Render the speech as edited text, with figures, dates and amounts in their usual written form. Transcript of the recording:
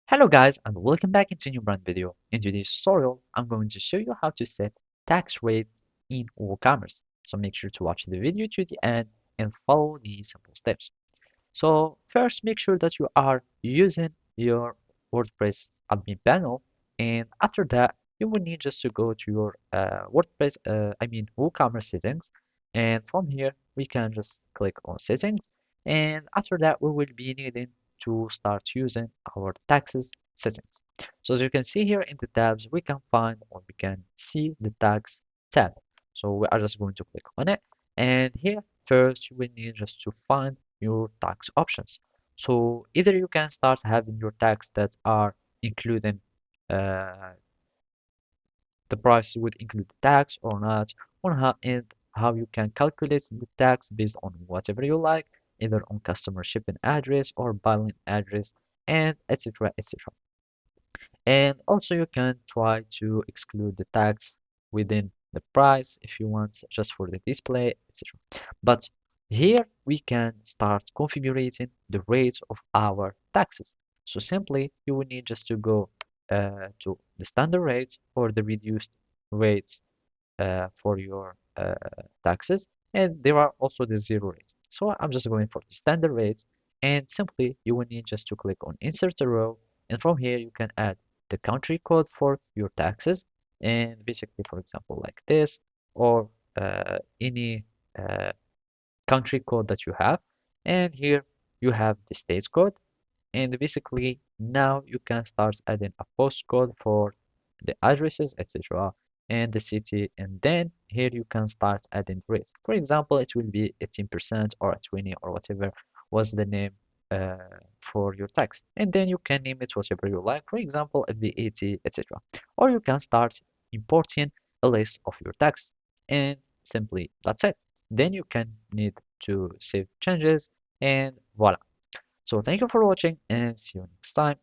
Hello guys and welcome back into a new brand video. In today's tutorial, I'm going to show you how to set tax rate in WooCommerce. So make sure to watch the video to the end and follow these simple steps. So first, make sure that you are using your WordPress admin panel, and after that, you will need just to go to your WooCommerce settings, and from here we can just click on settings, and after that we will be needing to start using our taxes settings. So as you can see here in the tabs, we can find or we can see the tax tab. So we are just going to click on it, and here first you will need just to find your tax options. So either you can start having your tax that are including uh, the price would include the tax or not, or how you can calculate the tax based on whatever you like, either on customer shipping address or billing address, and etc. etc. And also you can try to exclude the tax within the price if you want just for the display, etc. But here we can start configuring the rates of our taxes. So simply you will need just to go to the standard rates or the reduced rates for your taxes, and there are also the zero rates. So I'm just going for the standard rates, and simply you will need just to click on insert a row, and from here you can add the country code for your taxes, and basically for example like this, or any uh, country code that you have, and here you have the state code, and basically now you can start adding a postcode for the addresses, etc., and the city, and then here you can start adding rates. For example, it will be 18% or 20 or whatever was the name uh, for your tax, and then you can name it whatever you like, for example a VAT, etc., or you can start importing a list of your tax, and simply that's it. Then you can need to save changes, and voila. So thank you for watching and see you next time.